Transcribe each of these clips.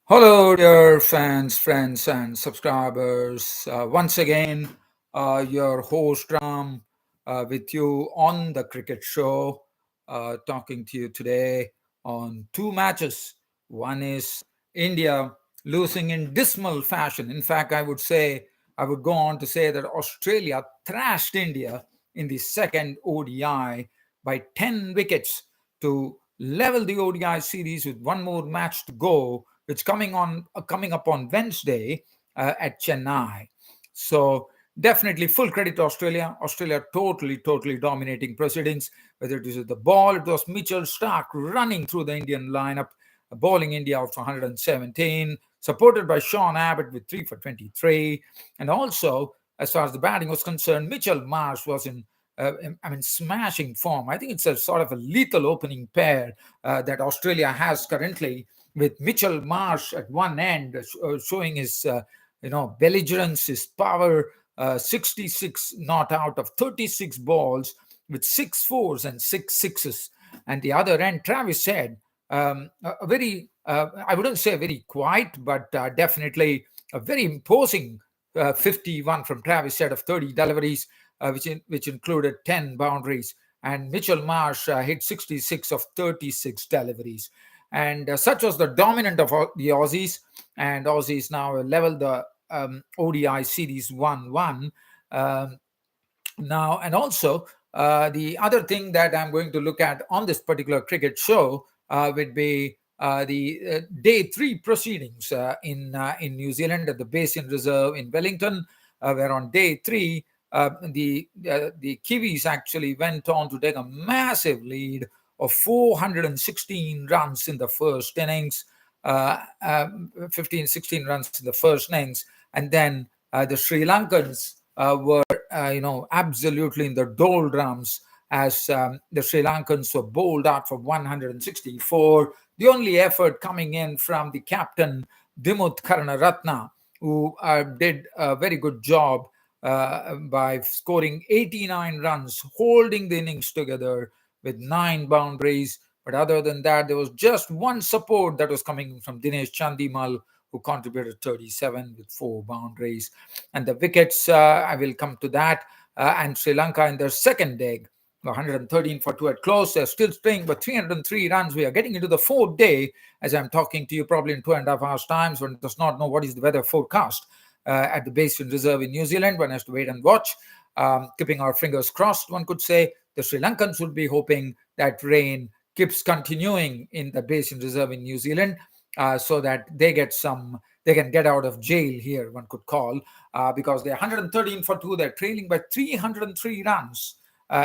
Hello, dear fans, friends, and subscribers. Once again, your host Ram with you on the cricket show, talking to you today on two matches. One is India losing in dismal fashion. In fact, I would go on to say that Australia thrashed India in the second ODI by 10 wickets to level the ODI series with one more match to go, which coming up on Wednesday at Chennai. So definitely full credit to Australia. Australia totally dominating proceedings. Whether it was the ball, it was Mitchell Stark running through the Indian lineup, bowling India out for 117, supported by Sean Abbott with 3 for 23, and also as far as the batting was concerned, Mitchell Marsh was in smashing form. I think it's a sort of a lethal opening pair that Australia has currently, with Mitchell Marsh at one end, showing his, belligerence, his power. 66 not out of 36 balls with 6 4s and 6 6s. And the other end, Travis said, a very, I wouldn't say very quiet, but definitely a very imposing 51 from Travis Head of 30 deliveries, which included 10 boundaries. And Mitchell Marsh hit 66 of 36 deliveries. And such was the dominant of the Aussies. And Aussies now level the ODI series 1-1. Now, and also the other thing that I'm going to look at on this particular cricket show would be the day three proceedings in New Zealand at the Basin Reserve in Wellington, where on day three the Kiwis actually went on to take a massive lead of 416 runs in the first innings, 15, 16 runs in the first innings, and then the Sri Lankans were, absolutely in the doldrums as the Sri Lankans were bowled out for 164. The only effort coming in from the captain, Dimuth Karunaratne, who did a very good job by scoring 89 runs, holding the innings together with 9 boundaries. But other than that, there was just one support that was coming from Dinesh Chandimal, who contributed 37 with 4 boundaries. And the wickets, I will come to that. And Sri Lanka in their second leg, 113 for 2 at close. They're still playing but 303 runs. We are getting into the fourth day as I'm talking to you, probably in 2.5 hours' time. So one does not know what is the weather forecast at the Basin Reserve in New Zealand. One has to wait and watch. Keeping our fingers crossed, one could say. The Sri Lankans would be hoping that rain keeps continuing in the Basin Reserve in New Zealand, so that they can get out of jail here, one could call, because they're 113 for 2. They're trailing by 303 runs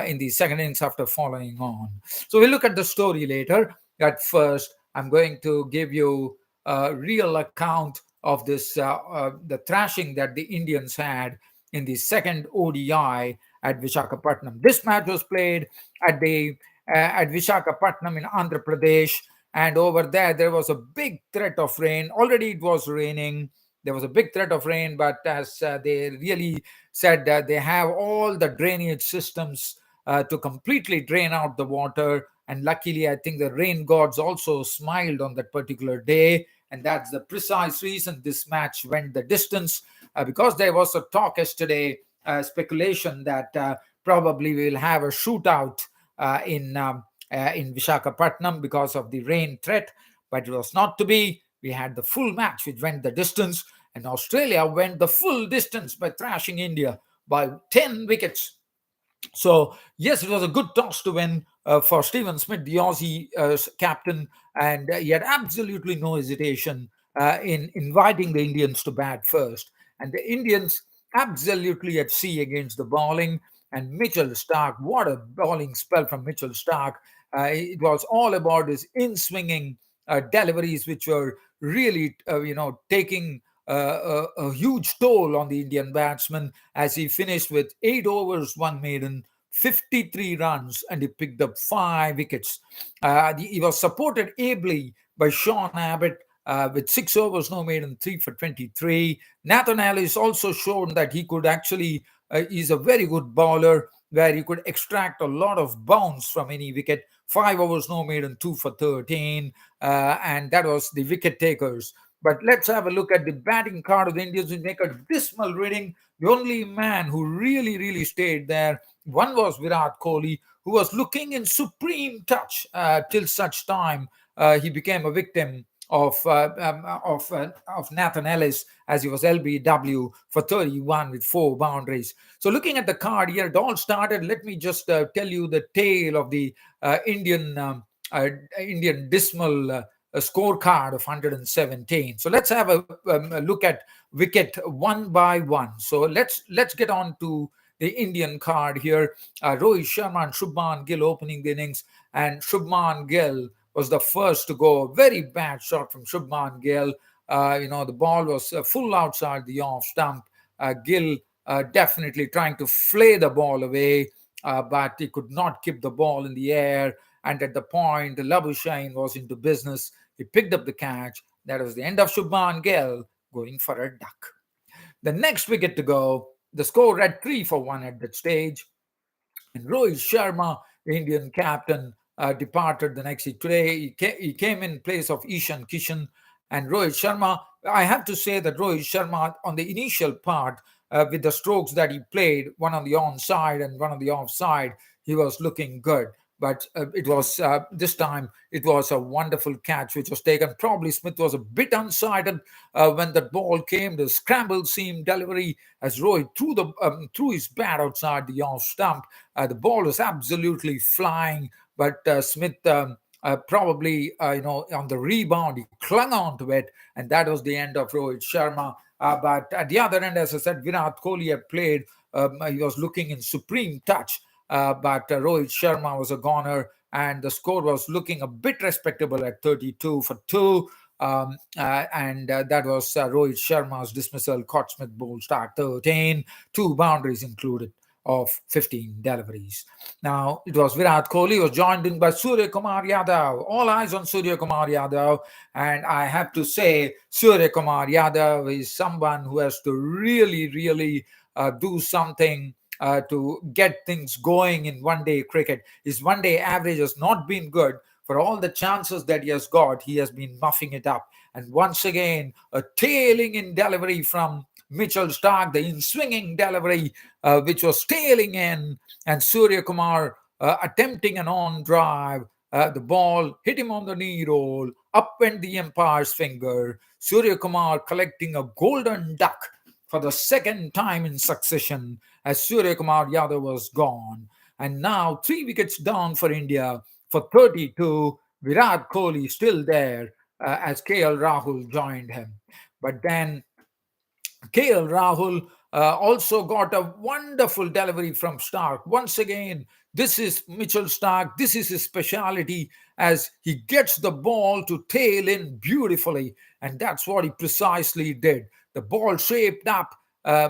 in the second innings after following on. So we'll look at the story later. At first, I'm going to give you a real account of this, the thrashing that the Indians had in the second ODI at Visakhapatnam. This match was played at Visakhapatnam in Andhra Pradesh, and over there was a big threat of rain. Already it was raining. There was a big threat of rain, but as they really said, they have all the drainage systems to completely drain out the water. And luckily, I think the rain gods also smiled on that particular day. And that's the precise reason this match went the distance, because there was a talk yesterday, speculation that probably we'll have a shootout in Visakhapatnam because of the rain threat, but it was not to be. We had the full match, which went the distance, and Australia went the full distance by thrashing India by 10 wickets. So, yes, it was a good toss to win for Stephen Smith, the Aussie captain, and he had absolutely no hesitation in inviting the Indians to bat first. And the Indians absolutely at sea against the bowling. And Mitchell Stark, what a bowling spell from Mitchell Stark. It was all about his in-swinging deliveries, which were really, taking a huge toll on the Indian batsman, as he finished with 8 overs, 1 maiden, 53 runs, and he picked up 5 wickets. He was supported ably by Sean Abbott with 6 overs, no maiden, 3 for 23. Nathan Ellis also shown that he could actually, he's a very good bowler, where he could extract a lot of bounce from any wicket. 5 overs, no maiden, 2 for 13. And that was the wicket takers. But let's have a look at the batting card of the Indians, who make a dismal reading. The only man who really, really stayed there, one was Virat Kohli, who was looking in supreme touch till such time he became a victim of Nathan Ellis, as he was LBW for 31 with 4 boundaries. So looking at the card here, it all started. Let me just tell you the tale of the uh, Indian dismal a scorecard of 117. So let's have a look at wicket one by one. So let's get on to the Indian card here. Rohit Sharma and Shubman Gill opening the innings, and Shubman Gill was the first to go. Very bad shot from Shubman Gill. The ball was full outside the off stump. Gill definitely trying to flay the ball away, but he could not keep the ball in the air. And at the point, Labuschagne was into business. He picked up the catch. That was the end of Shubman Gill going for a duck. The next wicket to go, the score read 3-1 at that stage. And Rohit Sharma, the Indian captain, departed the next day. Today, he came in place of Ishan Kishan. And Rohit Sharma, I have to say that Rohit Sharma, on the initial part, with the strokes that he played, one on the onside and one on the offside, he was looking good. But it was this time, it was a wonderful catch which was taken. Probably Smith was a bit unsighted when that ball came. The scramble seam delivery as Rohit threw his bat outside the off stump. The ball was absolutely flying, but Smith probably, on the rebound, he clung on to it, and that was the end of Rohit Sharma. But at the other end, as I said, Virat Kohli had played. He was looking in supreme touch, but Rohit Sharma was a goner, and the score was looking a bit respectable at 32 for 2. And that was Rohit Sharma's dismissal. Caught Smith bowled start 13, 2 boundaries included of 15 deliveries. Now, it was Virat Kohli, was joined in by Surya Kumar Yadav. All eyes on Surya Kumar Yadav. And I have to say, Surya Kumar Yadav is someone who has to really, really do something to get things going in one-day cricket. His one-day average has not been good. For all the chances that he has got, he has been muffing it up. And once again, a tailing in delivery from Mitchell Stark, the in-swinging delivery, which was tailing in, and Surya Kumar attempting an on-drive. The ball hit him on the knee roll. Up went the umpire's finger. Surya Kumar collecting a golden duck for the second time in succession as Surya Kumar Yadav was gone. And now 3 wickets down for India for 32. Virat Kohli still there as KL Rahul joined him. But then KL Rahul also got a wonderful delivery from Stark. Once again, this is Mitchell Stark. This is his speciality as he gets the ball to tail in beautifully. And that's what he precisely did. The ball shaped up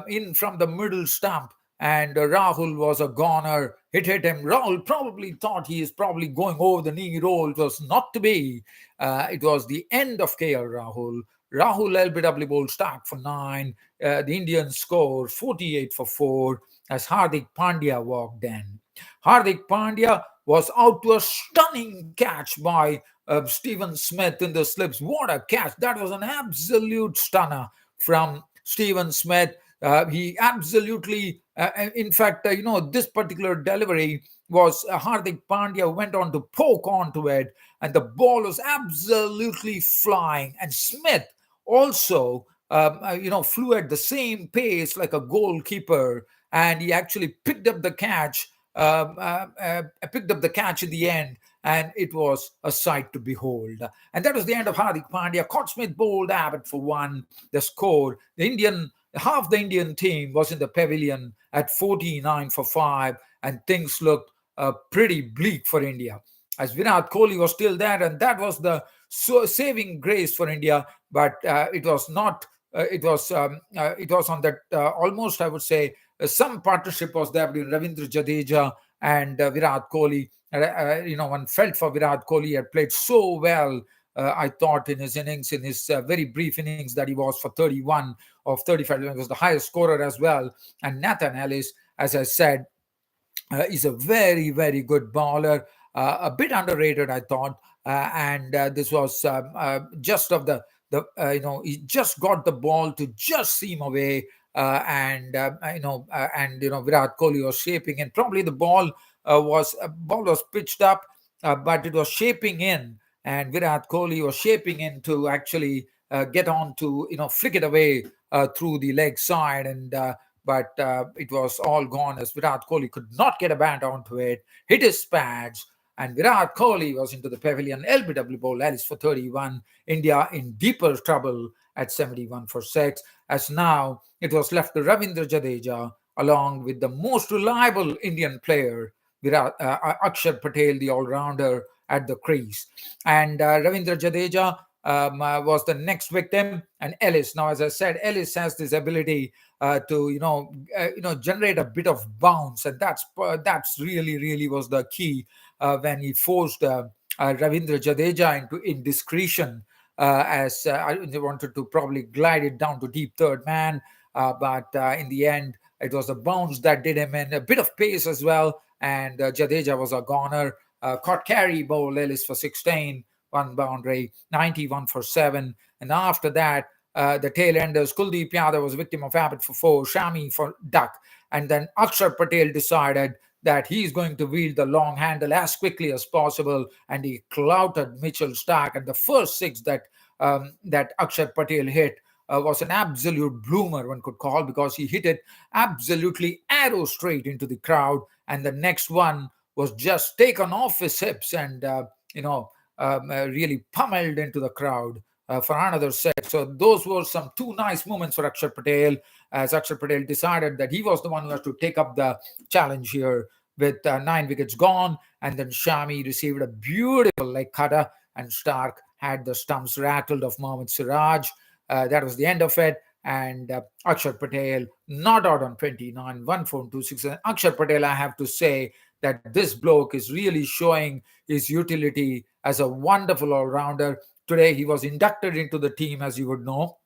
in from the middle stump. And Rahul was a goner. It hit him. Rahul probably thought he is probably going over the knee roll. It was not to be. It was the end of KL Rahul. Rahul LBW bowled Stark for 9. The Indians scored 48 for 4 as Hardik Pandya walked in. Hardik Pandya was out to a stunning catch by Stephen Smith in the slips. What a catch! That was an absolute stunner from Stephen Smith. He absolutely, in fact, this particular delivery was Hardik Pandya went on to poke onto it, and the ball was absolutely flying. And Smith also, flew at the same pace like a goalkeeper, and he actually picked up the catch. Picked up the catch in the end, and it was a sight to behold. And that was the end of Hardik Pandya. Caught Smith bowled Abbott for 1. The score, half the Indian team was in the pavilion at 49 for 5, and things looked pretty bleak for India. As Virat Kohli was still there, and that was the saving grace for India. But it was not. It was on that almost, I would say, some partnership was there between Ravindra Jadeja and Virat Kohli. One felt for Virat Kohli. He had played so well, I thought, in his innings, in his very brief innings that he was for 31 of 35. He was the highest scorer as well. And Nathan Ellis, as I said, is a very, very good bowler. A bit underrated, I thought. And this was just of the he just got the ball to just seam away, Virat Kohli was shaping, and probably the ball was pitched up, but it was shaping in, and Virat Kohli was shaping in to actually get on to flick it away through the leg side, and but it was all gone as Virat Kohli could not get a bat onto it, hit his pads, and Virat Kohli was into the pavilion. LBW ball, Alice for 31. India in deeper trouble at 71 for 6. As now it was left to Ravindra Jadeja along with the most reliable Indian player, Akshar Patel, the all-rounder at the crease. And Ravindra Jadeja was the next victim, and Ellis. Now, as I said, Ellis has this ability to generate a bit of bounce, and that's really was the key when he forced Ravindra Jadeja into indiscretion, as they wanted to probably glide it down to deep third man, but in the end it was a bounce that did him in, a bit of pace as well, and Jadeja was a goner. Caught carry bowl Ellis for 16, one boundary, 91 for 7. And after that, the tail enders, Kuldeep Yadav was victim of habit for 4, Shami for duck. And then Akshar Patel decided that he's going to wield the long handle as quickly as possible, and he clouted Mitchell Starc. And the first 6 that Akshar Patel hit was an absolute bloomer, one could call, because he hit it absolutely arrow straight into the crowd. And the next one was just taken off his hips and really pummeled into the crowd for another set. So those were some 2 nice moments for Akshar Patel, as Akshar Patel decided that he was the one who has to take up the challenge here with 9 wickets gone. And then Shami received a beautiful leg cutter, and Starc had the stumps rattled of Mohammad Siraj. That was the end of it. And Akshar Patel not out on 29, 1 4 2 6. And Akshar Patel, I have to say that this bloke is really showing his utility as a wonderful all-rounder. Today he was inducted into the team, as you would know.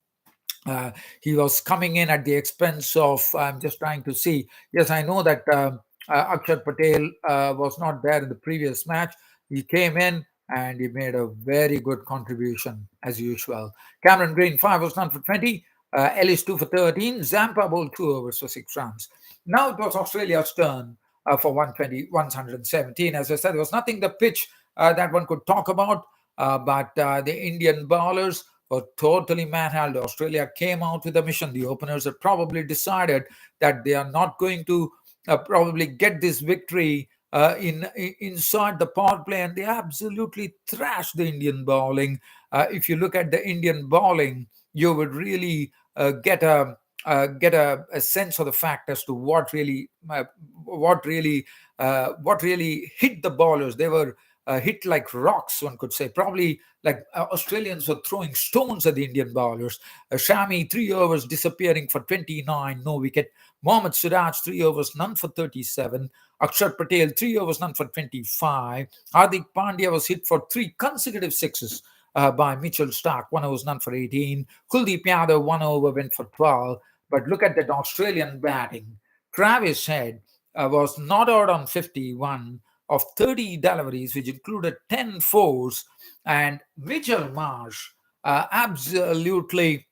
He was coming in at the expense of, I'm just trying to see. Yes, I know that Akshar Patel was not there in the previous match. He came in and he made a very good contribution as usual. Cameron Green, 5 was none for 20. Ellis 2 for 13. Zampa bowled 2 overs for 6 runs. Now it was Australia's turn for 117. As I said, there was nothing the pitch that one could talk about, but the Indian bowlers were totally manhandled. Australia came out with a mission. The openers had probably decided that they are not going to probably get this victory inside the power play, and they absolutely thrashed the Indian bowling. If you look at the Indian bowling, you would really get a sense of the fact as to what really hit the bowlers. They were hit like rocks, one could say. Probably like Australians were throwing stones at the Indian bowlers. Shami, 3 overs, disappearing for 29, no wicket. Mohammad Siraj, 3 overs, none for 37. Akshar Patel, 3 overs, none for 25. Hardik Pandya was hit for 3 consecutive sixes by Mitchell Starc, 1 over, none for 18. Kuldeep Yadav, 1 over, went for 12. But look at that Australian batting. Travis Head was not out on 51 of 30 deliveries, which included 10 fours, and Mitchell Marsh absolutely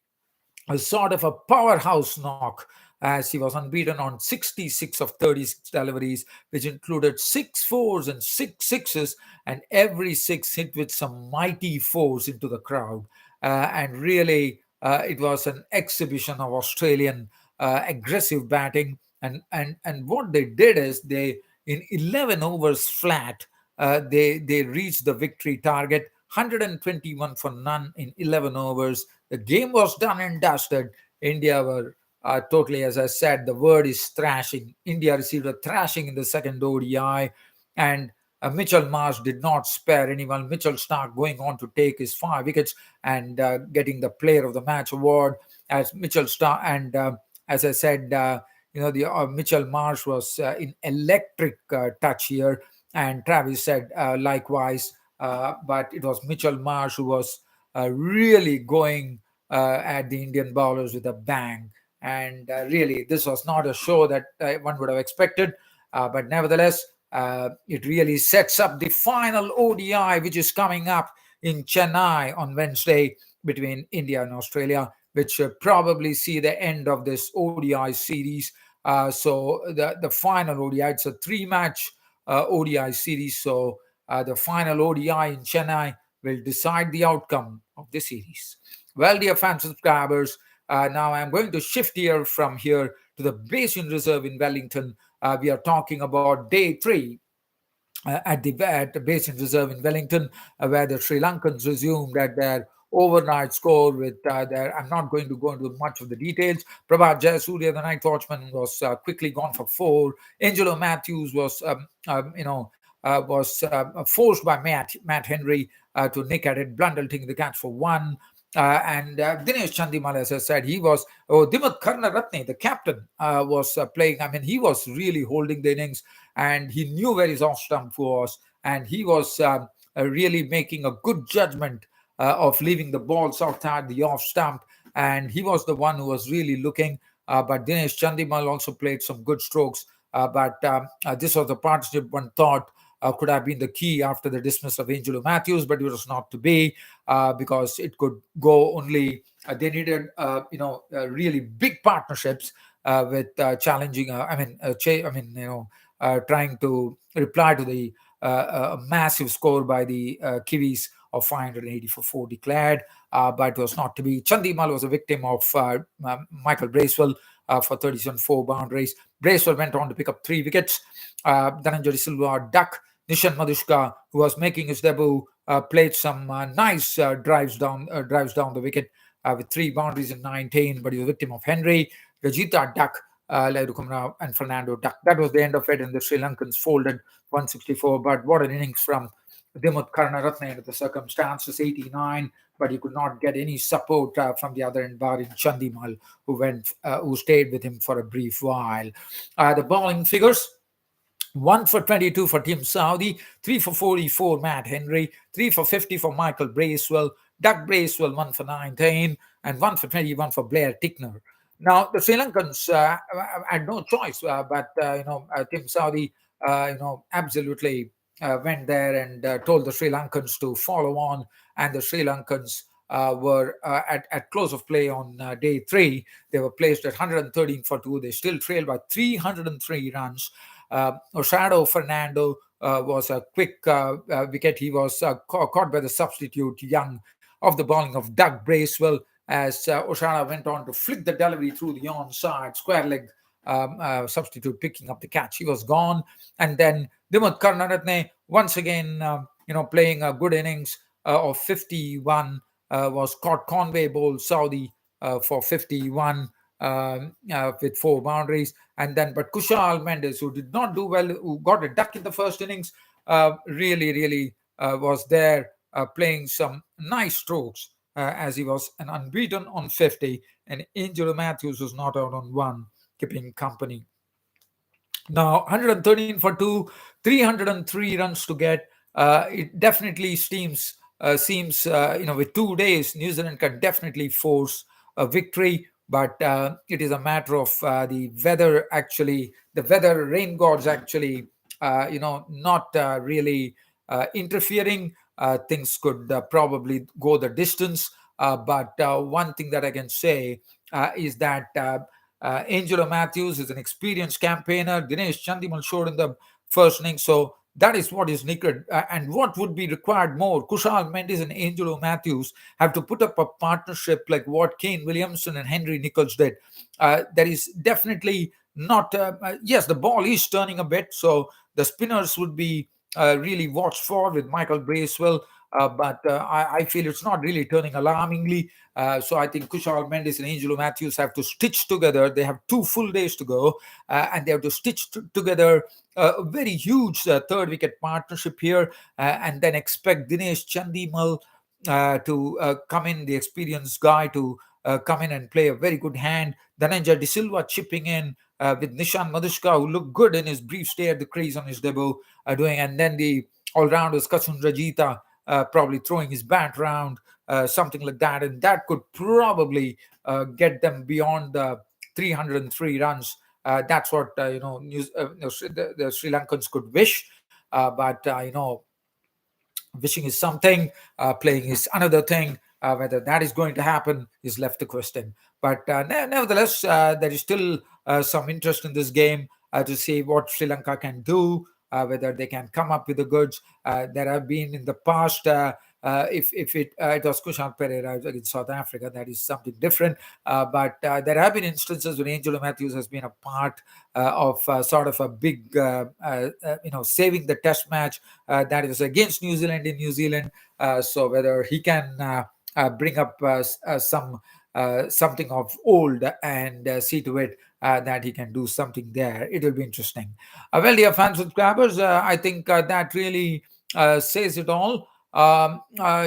a sort of a powerhouse knock, as he was unbeaten on 66 of 36 deliveries, which included 6 fours and 6 sixes, and every 6 hit with some mighty force into the crowd. And really, it was an exhibition of Australian aggressive batting. And what they did is they, in 11 overs flat, they reached the victory target, 121 for none in 11 overs. The game was done and dusted. India were totally, as I said, the word is thrashing. India received a thrashing in the second ODI, and Mitchell Marsh did not spare anyone. Mitchell Starc going on to take his 5 wickets and getting the Player of the Match award, as Mitchell Starc. And as I said, the Mitchell Marsh was in electric touch here, and Travis said likewise. But it was Mitchell Marsh who was really going at the Indian bowlers with a bang. And really, this was not a show that one would have expected. But nevertheless, it really sets up the final ODI, which is coming up in Chennai on Wednesday between India and Australia, which probably see the end of this ODI series. So the final ODI, it's a three-match ODI series. So the final ODI in Chennai will decide the outcome of the series. Well, dear fans, subscribers, now I'm going to shift here from here to the Basin Reserve in Wellington. We are talking about day three at the Basin Reserve in Wellington, where the Sri Lankans resumed at their overnight score with their. I'm not going to go into much of the details. Prabhat Jayasuriya, the night watchman, was quickly gone for four. Angelo Matthews was, forced by Matt Henry to nick at it, Blundell taking the catch for one. And Dinesh Chandimal, as I said, he was. Oh, Dimit Karnaratne, the captain, was playing. I mean, he was really holding the innings, and he knew where his off stump was, and he was really making a good judgment of leaving the balls outside the off stump, and he was the one who was really looking. But Dinesh Chandimal also played some good strokes. But this was the partnership one thought could have been the key after the dismissal of Angelo Matthews, but it was not to be because it could go only. They needed, really big partnerships with challenging. Trying to reply to the massive score by the Kiwis of 580 for 4 declared, but it was not to be. Chandimal was a victim of Michael Bracewell for 37 4 boundaries. Bracewell went on to pick up 3 wickets. Dhananjay Silva duck. Nishan Madhushka, who was making his debut, played some nice drives down the wicket with 3 boundaries in 19, but he was a victim of Henry. Rajita duck, Lairu Kumra and Fernando duck. That was the end of it, and the Sri Lankans folded 164. But what an innings from Dimut Karnaratne under the circumstances, 89, but he could not get any support from the other end, barring Chandimal, who stayed with him for a brief while. The bowling figures. 1 for 22 for Tim Saudi, 3 for 44 Matt Henry, 3 for 50 for Michael Bracewell, Doug Bracewell 1 for 19, and 1 for 21 for Blair Tickner. Now the Sri Lankans had no choice, but Tim Saudi, absolutely went there and told the Sri Lankans to follow on, and the Sri Lankans were at close of play on day three. They were placed at 113 for 2. They still trailed by 303 runs. Osado Fernando was a quick wicket. He was caught by the substitute Young of the bowling of Doug Bracewell as Oshara went on to flick the delivery through the onside square leg substitute picking up the catch. He was gone. And then Dimut Karnaratne once again, playing a good innings of 51 was caught. Conway bowled Saudi for 51 with 4 boundaries. And then, but Kushal Mendes, who did not do well, who got a duck in the first innings, really was there playing some nice strokes as he was an unbeaten on 50, and Angelo Matthews was not out on one, keeping company. Now, 113 for 2, 303 runs to get. It definitely seems with 2 days, New Zealand can definitely force a victory, but it is a matter of the weather. Actually, the weather, rain gods actually, not really interfering. Things could probably go the distance. But one thing that I can say is that Angelo Matthews is an experienced campaigner. Dinesh Chandimal showed in the first innings. So that is what is needed. And what would be required more? Kushal Mendes and Angelo Matthews have to put up a partnership like what Kane Williamson and Henry Nichols did. There is definitely not, yes, the ball is turning a bit. So the spinners would be really watched for with Michael Bracewell. But I feel it's not really turning alarmingly. So I think Kushal Mendes and Angelo Matthews have to stitch together. They have 2 full days to go, and they have to stitch together a very huge third wicket partnership here, and then expect Dinesh Chandimal to come in, the experienced guy, to come in and play a very good hand. Dhananjay De Silva chipping in with Nishan Madhushka, who looked good in his brief stay at the crease on his debut, and then the all-rounders Kasun Rajita probably throwing his bat round, something like that, and that could probably get them beyond the 303 runs. That's what the Sri Lankans could wish, but Wishing is something, playing is another thing. Whether that is going to happen is left to question. But nevertheless, there is still some interest in this game to see what Sri Lanka can do, whether they can come up with the goods. There have been in the past. If it was Kushal Pereira in South Africa, that is something different. But there have been instances when Angelo Matthews has been a part of sort of a big, saving the Test match that was against New Zealand in New Zealand. So whether he can bring up some something of old and see to it that he can do something there, it will be interesting. Well, dear fans, subscribers, I think that really says it all.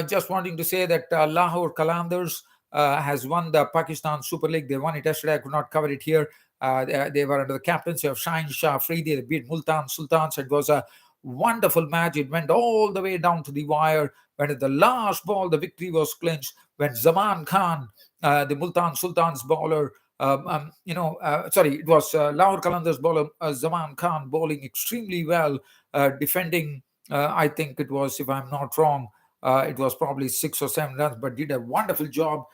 Just wanting to say that Lahore Qalandars has won the Pakistan Super League. They won it yesterday. I could not cover it here. They were under the captaincy of Shaheen Shah Afridi. They beat Multan Sultans. It was a wonderful match. It went all the way down to the wire. When at the last ball, the victory was clinched. When Zaman Khan, the Multan Sultans bowler, it was Lahore Qalandars bowler Zaman Khan bowling extremely well, defending. I think it was, if I'm not wrong, it was probably 6 or 7 runs, but did a wonderful job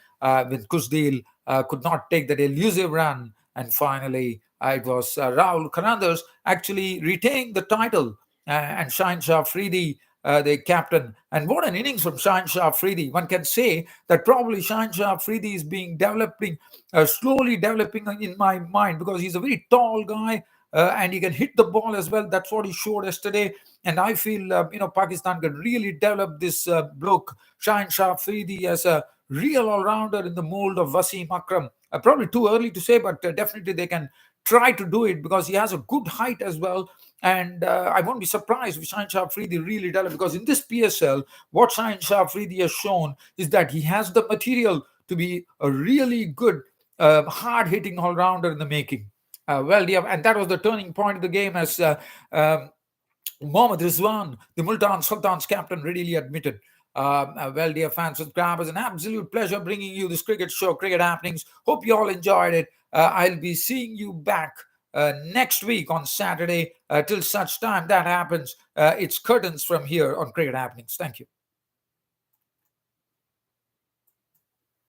with Kusdil, could not take that elusive run. And finally, it was Rahul Qalandars actually retaining the title, and Shaheen Shah Afridi, the captain. And what an innings from Shaheen Shah Afridi. One can say that probably Shaheen Shah Afridi is being developing, slowly developing in my mind, because he's a very tall guy. And he can hit the ball as well. That's what he showed yesterday. And I feel, Pakistan can really develop this bloke, Shaheen Shah Afridi, as a real all-rounder in the mold of Wasim Akram. Probably too early to say, but definitely they can try to do it, because he has a good height as well. And I won't be surprised if Shaheen Shah Afridi really develop, because in this PSL, what Shaheen Shah Afridi has shown is that he has the material to be a really good, hard-hitting all-rounder in the making. And that was the turning point of the game, as Mohammad Rizwan, the Multan Sultan's captain, readily admitted. Dear fans, subscribers, an absolute pleasure bringing you this cricket show, Cricket Happenings. Hope you all enjoyed it. I'll be seeing you back next week on Saturday. Till such time that happens, it's curtains from here on Cricket Happenings. Thank you.